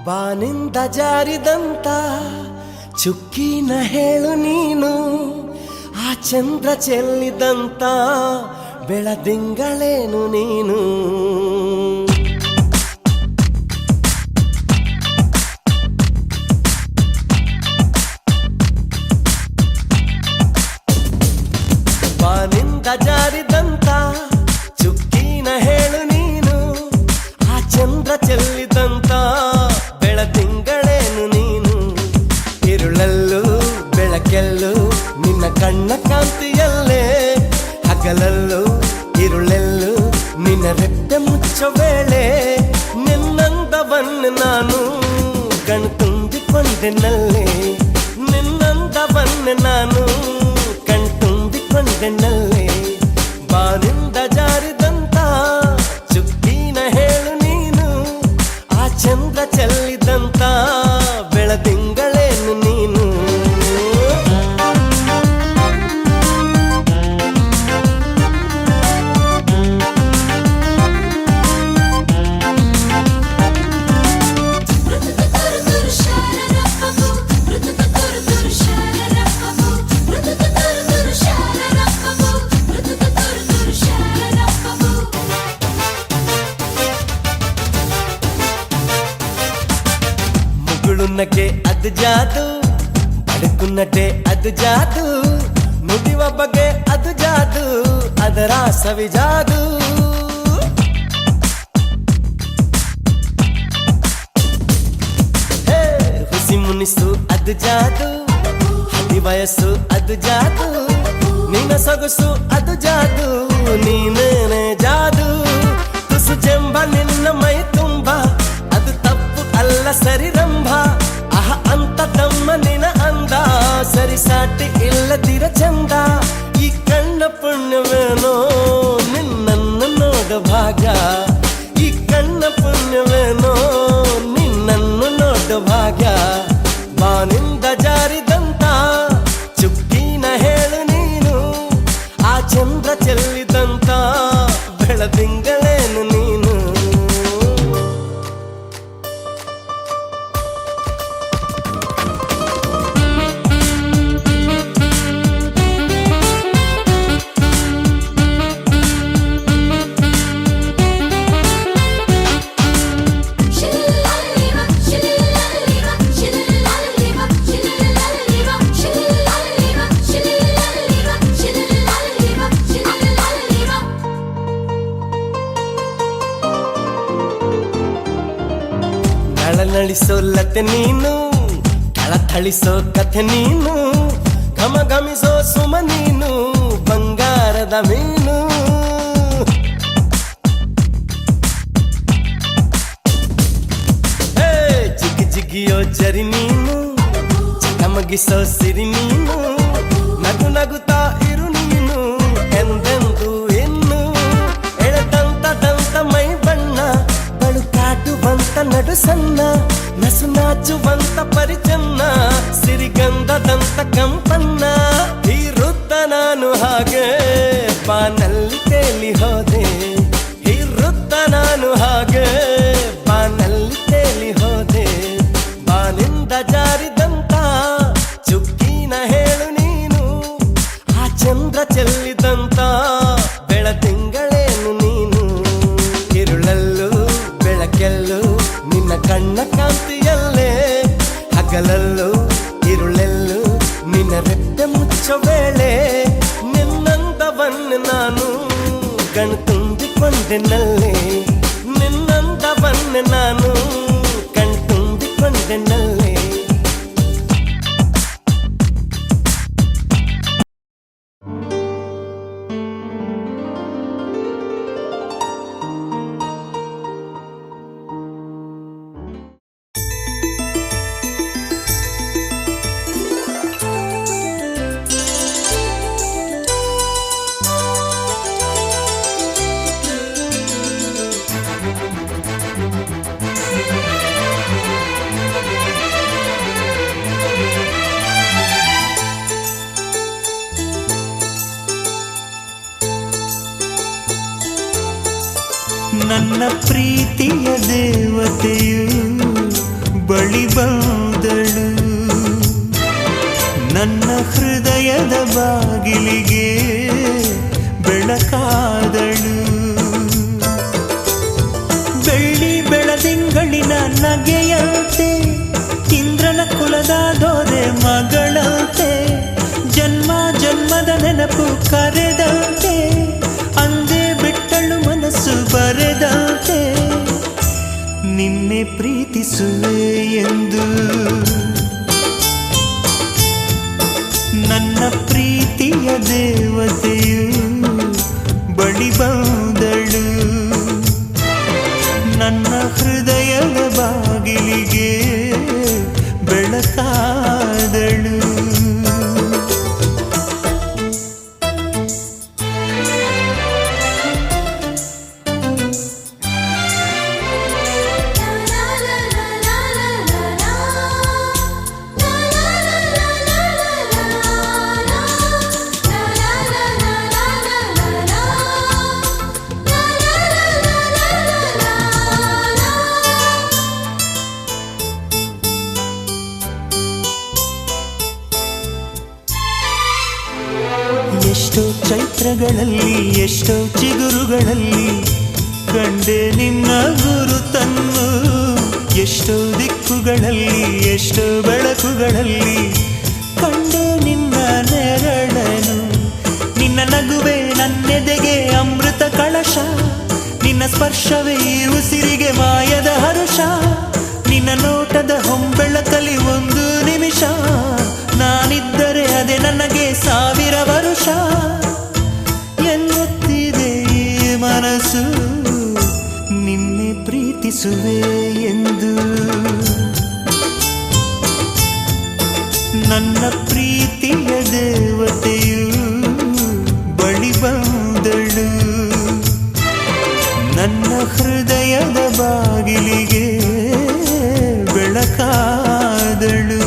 ಬಾನಿಂದ ಜಾರಿದಂತ ಚುಕ್ಕಿನ ಹೇಳು ನೀನು, ಆ ಚಂದ್ರ ಚೆಲ್ಲಿದಂತ ಬೆಳದಿಂಗಳೇನು ನೀನು. ಬಾನಿಂದ ಜಾರಿದಂತ ಚುಕ್ಕಿನ ಹೇಳು ನೀನು, ಆ ಚಂದ್ರ ಚೆಲ್ಲಿದಂತ ಬೆಳದಿಂಗಳೇನು ನೀನು. ഇരുളಲ್ಲೂ ಬೆಳಕೆಲ್ಲೂ ನಿನ್ನ ಕಣ್ಣ ಕಾಂತಿಯಲ್ಲೇ, ಹಗಲಲ್ಲೂ ഇരുಳೆಲ್ಲೂ ನಿನ್ನ ರೆಪ್ಪೆ ಮುಚ್ಚೋ ವೇಳೆ. ನಿನ್ನಂದವನ್ನು ನಾನು ಕಣ್ತುಂಬಿಕೊಂಡೆನಲ್ಲೇ, ನಿನ್ನಂದವನ್ನು ನಾನು ಕಣ್ತುಂಬಿಕೊಂಡೆನಲ್ಲೇ. ಬಾನಿಂದ ಜಾರಿದಂತ ಚುಕ್ಕಿನ ಹೇಳು ನೀನು, ಆ ಚಂದ್ರ ಚೆಲ್ಲಿದಂತ ಬೆಳದಿಂಗಳೇನು ನೀನು. ಮುಗುಳುನಗೆ ಅದು ಜಾದು, ಬಡುಕುನಟೆ ಅದು ಜಾದು, ನುಡಿವ ಬಗೆ ಅದು ಜಾದು, ಅದರ ಸವಿ ಜಾದು. ಹುಸಿ ಮುನಿಸು ಅದು ಜಾದು, ಹದಿ ವಯಸ್ಸು ಅದು ಜಾದು, ನಿನ್ನ ಸೊಗಸು ಅದು ಜಾದು, ನೀನೇನೆ ಜಾದು. ತುಸು ಜಂಬ ನಿನ್ನ ಮೈ ತುಂಬ, ಅದು ತಪ್ಪು ಅಲ್ಲ ಸರಿರಂಭ. ಅಹ ಅಂತ ತಮ್ಮ ನಿನ ಅಂದ, ಸರಿಸಾಟಿ ಇಲ್ಲದಿರ ಚಂದ. ಈ ಕಣ್ಣ ಪುಣ್ಯವೇನೋ ನಿನ್ನನ್ನು ನೋಡ ಭಾಗ್ಯ, ಈ ಕಣ್ಣ ಪುಣ್ಯವೇನೋ ನಿನ್ನನ್ನು ನೋಡ ಭಾಗ್ಯ. ಬಾನಿಂದ ಜಾರಿದಂತ ಚುಕ್ಕಿನ ಹೇಳು ನೀನು, ಆ ಚಂದ್ರ ಚೆಲ್ಲಿದಂತ ಬೆಳದಿಂಗಳೇನು ನೀನು. ನಳಿಸೋ ಲತೆ ನೀನು, ಥಳಿಸೋ ಕಥೆ ನೀನು, ಘಮ ಘಮಿಸೋ ಸುಮ ನೀನು, ಬಂಗಾರದ ಮೀನು. ಜಿಗಿ ಜಿಗಿಯೋ ಜರಿ ನೀನು, ಚಕಮಗಿಸೋ ಸಿರಿ ನೀನು, ನಗು ನಗುತ್ತಾ ಇರು ನೀನು ಎಂದೆಂದು ಇನ್ನು. ಎಳೆದಂತ ದಂತ ಮೈ ಬಣ್ಣ, ಬಳುಕಾಟುವಂತ ನಡು ಸಣ್ಣ, ನಸು ನಾಚುವಂತ ಪರಿಚನ್ನ, ಸಿರಿಗಂಧದಂತ ಕಂಪನ್ನ. ಹೀರುತ್ತ ನಾನು ಹಾಗೆ ಬಾನಲ್ಲಿ ತೇಲಿ ಹೋದೆ, ಹೀರುತ್ತ ನಾನು ಹಾಗೆ ಬಾನಲ್ಲಿ ತೇಲಿ ಹೋದೆ. ಬಾನಿಂದ ಜಾರಿದಂತ ಚುಕ್ಕಿನ ಹೇಳು ನೀನು, ಆ ಚಂದ್ರ ಚೆಲ್ಲಿದಂತ ಬೆಳದಿಂಗಳೇನು ನೀನು. ഇരുಳಲ್ಲೂ ಬೆಳಕೆಲ್ಲೂ ನಿನ್ನ ಕಣ್ಣ ಕಾಂತಿಯಲ್ಲೇ, ಹಗಲಲ್ಲೂ ഇരുಳೆಲ್ಲೂ ನಿನ್ನ ರೆಪ್ಪೆ ಮುಚ್ಚೋ ವೇಳೆ. ನಿನ್ನಂದವನ್ನು ನಾನು ಕಣ್ತುಂಬಿಕೊಂಡೆನಲ್ಲೇ, ನಿನ್ನಂದವನ್ನು ನಾನು ಕಣ್ತುಂಬಿಕೊಂಡೆನಲ್ಲೇ. ನನ್ನ ಪ್ರೀತಿಯ ದೇವತೆಯು ನಗೆಯಂತೆ ಇಂದ್ರನ ಕುಲದ ದೊರೆ ಮಗಳಂತೆ ಜನ್ಮ ಜನ್ಮದ ನೆನಪು ಕರೆದಂತೆ ಅಂದೇ ಬಿಟ್ಟಳು ಮನಸ್ಸು ಬರೆದಂತೆ ನಿನ್ನೆ ಪ್ರೀತಿಸುವೆ ಎಂದು ನನ್ನ ಪ್ರೀತಿಯ ದೇವತೆಯು ಬಳಿ ಬಂದಳು ನನ್ನ ಹೃದಯದ ಬಾಗಿಲಿಗೆ ಬೆಳಕಾದಳು ಎಷ್ಟೋ ಚೈತ್ರಗಳಲ್ಲಿ ಎಷ್ಟೋ ಚಿಗುರುಗಳಲ್ಲಿ ಕಂಡೆ ನಿನ್ನ ಗುರುತನ್ನು ಎಷ್ಟೋ ದಿಕ್ಕುಗಳಲ್ಲಿ ಎಷ್ಟೋ ಬೆಳಕುಗಳಲ್ಲಿ ಕಂಡೆ ನಿನ್ನ ನೆರಳನು ನಿನ್ನ ನಗುವೆ ನನ್ನೆದೆಗೆ ಅಮೃತ ಕಳಶ ನಿನ್ನ ಸ್ಪರ್ಶವೇ ಈ ಉಸಿರಿಗೆ ಮಾಯದ ಹರುಷ ನಿನ್ನ ನೋಟದ ಹೊಂಬೆಳಕಲಿ ಒಂದು ನಿಮಿಷ ನಾನಿದ್ದರೆ ಅದೇ ನನಗೆ ಸಾವಿರ ವರುಷ ಎನ್ನುತ್ತಿದೆ ಈ ಮನಸ್ಸು ನಿನ್ನೆ ಪ್ರೀತಿಸುವೆ ಎಂದು ನನ್ನ ಪ್ರೀತಿಯ ದೇವತೆಯು ಬಳಿ ಬಂದಳು ನನ್ನ ಹೃದಯದ ಬಾಗಿಲಿಗೆ ಬೆಳಕಾದಳು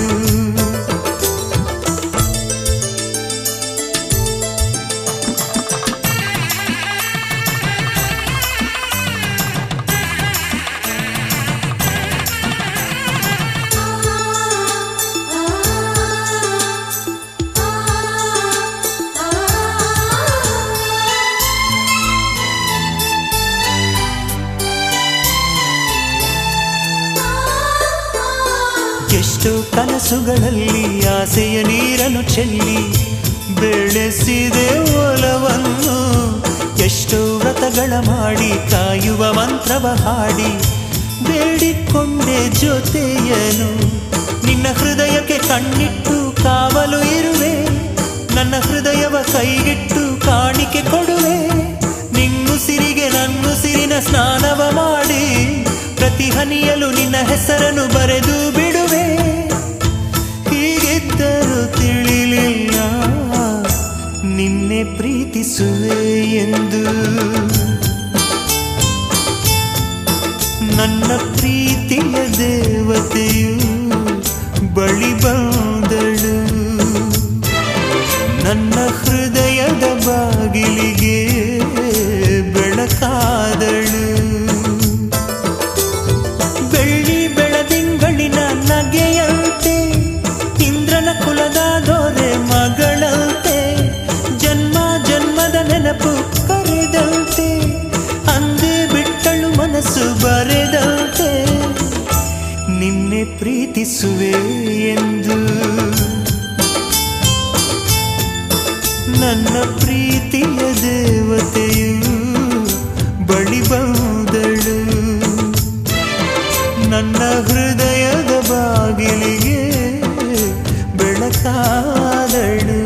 ಎಷ್ಟೋ ಕನಸುಗಳಲ್ಲಿ ಆಸೆಯ ನೀರನ್ನು ಚೆಲ್ಲಿ ಬೆಳೆಸಿದೆ ಒಲವನ್ನು ಎಷ್ಟೋ ವ್ರತಗಳ ಮಾಡಿ ಕಾಯುವ ಮಂತ್ರವ ಹಾಡಿ ಬೇಡಿಕೊಂಡೆ ಜೊತೆಯನು ನಿನ್ನ ಹೃದಯಕ್ಕೆ ಕಣ್ಣಿಟ್ಟು ಕಾವಲು ಇರುವೆ ನನ್ನ ಹೃದಯವ ಕೈಗಿಟ್ಟು ಕಾಣಿಕೆ ಕೊಡುವೆ ನಿನ್ನುಸಿರಿಗೆ ನನ್ನುಸಿರಿನ ಸ್ನಾನವ ಮಾಡಿ ಪ್ರತಿ ಹನಿಯಲು ನಿನ್ನ ಹೆಸರನ್ನು ಬರೆದು ಬಿಡುವೆ ಹೀಗಿದ್ದರೂ ತಿಳಿಲಿಲ್ಲ ನಿನ್ನೆ ಪ್ರೀತಿಸುವೆ ಎಂದು ನನ್ನ ಪ್ರೀತಿಯ ದೇವತೆಯು ಬಳಿ ಬಂದಳು ನನ್ನ ಹೃದಯದ ಬಾಗಿಲಿಗೆ ಬೆಳಕಾದಳು ಬೆಳ್ಳಿ ಬೆಳದಿಂಗಳಿನ ನಗೆಯಂತೆ ಇಂದ್ರನ ಕುಲದ ದೊರೆ ಮಗಳಂತೆ ಜನ್ಮ ಜನ್ಮದ ನೆನಪು ಕರೆದಂತೆ ಅಂದೇ ಬಿಟ್ಟಳು ಮನಸ್ಸು ಬರೆದಂತೆ ನಿನ್ನೆ ಪ್ರೀತಿಸುವೆ ಎಂದು ನನ್ನ ಪ್ರೀತಿಯ ದೇವತೆಯು ಬಳಿ ಬಂದಳು ನನ್ನ ಹೃದಯದ ಬಾಗಿಲಿಗೆ ಬೆಳಕಾದಳು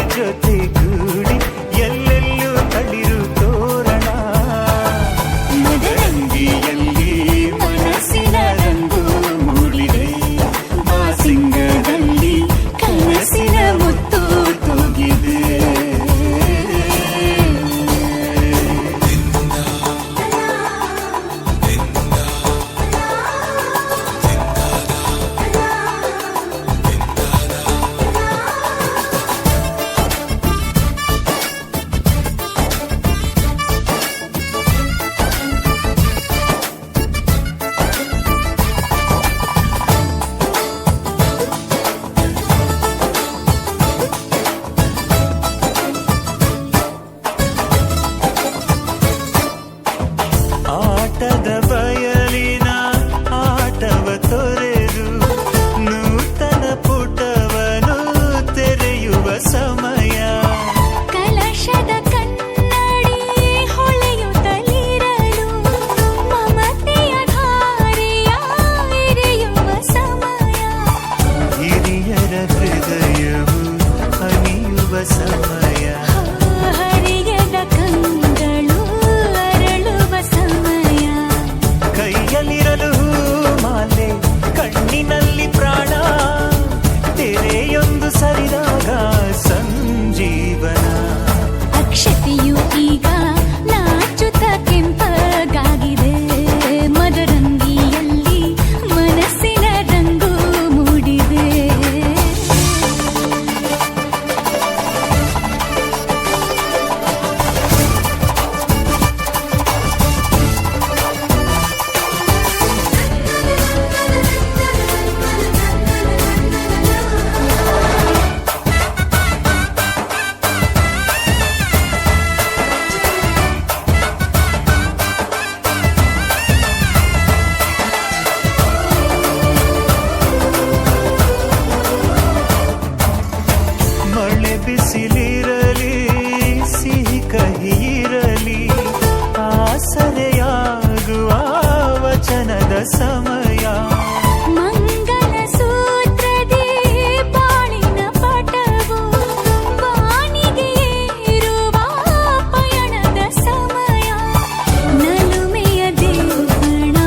ಜೊತೆಗೂಡಿ ಎಲ್ಲೆಲ್ಲೂ ತಳಿರು ತೋರಣ ಮದರಂಗಿಯಲ್ಲಿ ಮನಸ್ಸಿನ ರಂಗು ಮೂಡಿದೆ ಬಾಸಿಂಗದಲ್ಲಿ ಕನಸಿನ ಮುತ್ತು ತೂಗಿದೆ ಆಟದ ಬಯಲಿನ ಆಟವ ತೊರೆದು ನೂತನ ಪುಟವನು ತೆರೆಯುವ ಸಮಯ ಕಲಶದ ಕನ್ನಡಿ ಹೊಳೆಯುತ್ತಲಿರಲು ಮಮತೆಯ ಧಾರೆಯ ಎರೆಯುವ ಸಮಯ ಹಿರಿಯರ ಹೃದಯವು ಹನಿಯುವ ಸಮಯ ಹರಿಯದ ಕಂಗಳು ಅರಳುವ ಸಮಯ ಕೈಯಲ್ಲಿರಲು ಮಾಲೆ ಕಣ್ಣಿನಲ್ಲಿ ಪ್ರಾಣ ತೆರೆಯೊಂದು ಸರಿದಾಗ ಸಂಜೀವನ ಅಕ್ಷತೆಯು ಈಗ ನಾಚುತ್ತ ಕೆಂಪಗಾಗಿದೆ ಮದರಂಗಿಯಲ್ಲಿ ಮನಸ್ಸಿನ ರಂಗು ಮೂಡಿದೆ ಮಳೆ ಬಿಸಿಲಿರಲಿ ಸಿಹಿ ಕಹಿ ಇರಲಿ ಆಸರೆಯಾಗುವ ವಚನದ ಸಮಯ ಮಂಗಲ ಸೂತ್ರದಿ ಬಾಳಿನ ಪಟವು ಬಾನಿಗೆ ಏರುವ ಪಯಣದ ಸಮಯ ನಲುಮೆಯ ದೇವಣ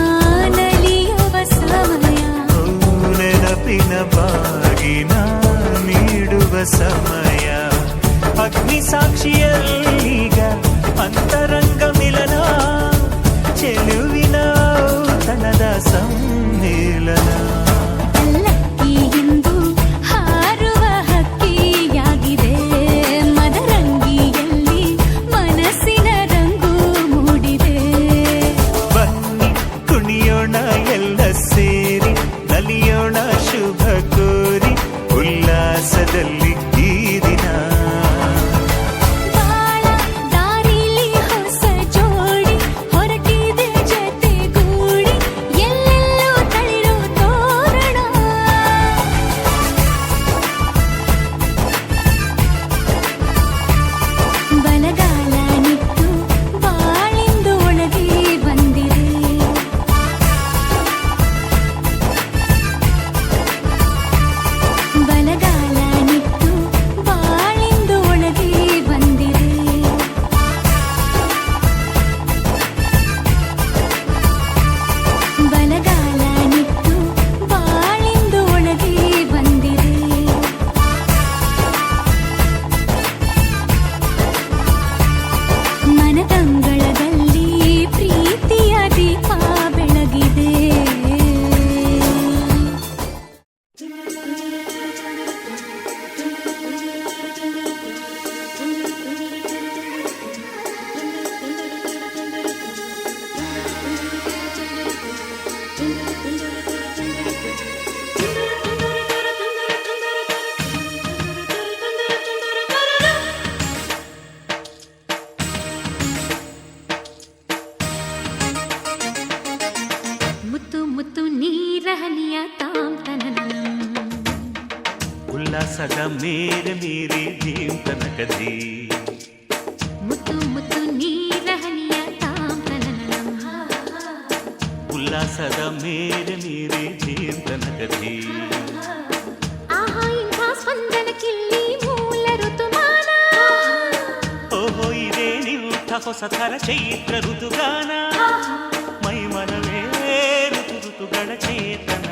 ನಲಿಯುವ ಸಮಯ ನೆನಪಿನ ಬಾಗಿನ ನೀಡುವ ಸಮಯ ಅಗ್ನಿ ಸಾಕ್ಷಿಯಲ್ಲೀಗ ಅಂತರಂಗ ಮಿಲನ ಚೆಲುವಿನ ತನದ ಸಮ್ಮೇಳನ ಅಲ್ಲಕ್ಕಿ ಹಿಂದು ಹಾರುವ ಹಕ್ಕಿಯಾಗಿದೆ ಮದರಂಗಿಯಲ್ಲಿ ಮನಸ್ಸಿನ ರಂಗು ಮೂಡಿದೆ ಬನ್ನಿ ಕುಣಿಯೋಣ ಎಲ್ಲ ಸೇರಿ ನಲಿಯೋಣ ಶುಭ ಕೋರಿ ಉಲ್ಲಾಸದಲ್ಲಿ ಈ ದಿನ ಬಾಳ ದಾರಿಲಿ ಹೊಸ ಜೋಡಿ ಹೊರಟಿದೆ ಜತೆಗೂಡಿ ಎಲ್ಲೆಲ್ಲೂ ತಳಿರು ತೋರಣ ಬಲಗಾಲ ನಿಟ್ಟು ಬಾಳಿಂದು ಒಳಗೆ ಬಂದಿದೆ ಬಲಗಾಲ ನಿಟ್ಟು ಬಾಳಿಂದು ಒಳಗೆ ಬಂದಿದೆ ಬಲಗಾಲ ನಿಟ್ಟು ಬಾಳಿಂದು ಒಳಗೆ ಬಂದಿದೆ ಮನದಂಗಳದಲ್ಲಿ ಪ್ರೀತಿಯ ದೀಪ ಬೆಳಗಿದೆ ಮುತ್ತು ಮುತ್ತು ನೀರ ಹನಿಯ ತಾಂತನನಂ ಉಲ್ಲಾಸದ ಮೇರೆ ಮೀರಿ ಜೀವ ತನಕದಿ ಮುತ್ತು ಮುತ್ತು ನೀರ ಹನಿಯ ತಾಂತನನಂ ಉಲ್ಲಾಸದ ಮೇರೆ ಮೀರಿ ಜೀವ ತನಕದಿ ಆಹಾ ಇಂಥ ಸ್ಪಂದನಕ್ಕಿಲ್ಲಿ ಮೂಲ ಋತುಮಾನ ಹೊಸ ಥರ ಚೈತ್ರ ಋತುಗಾನ ಮೈ ಮನವೇ ಋತು ಋತುಗಳ ಚೇತನ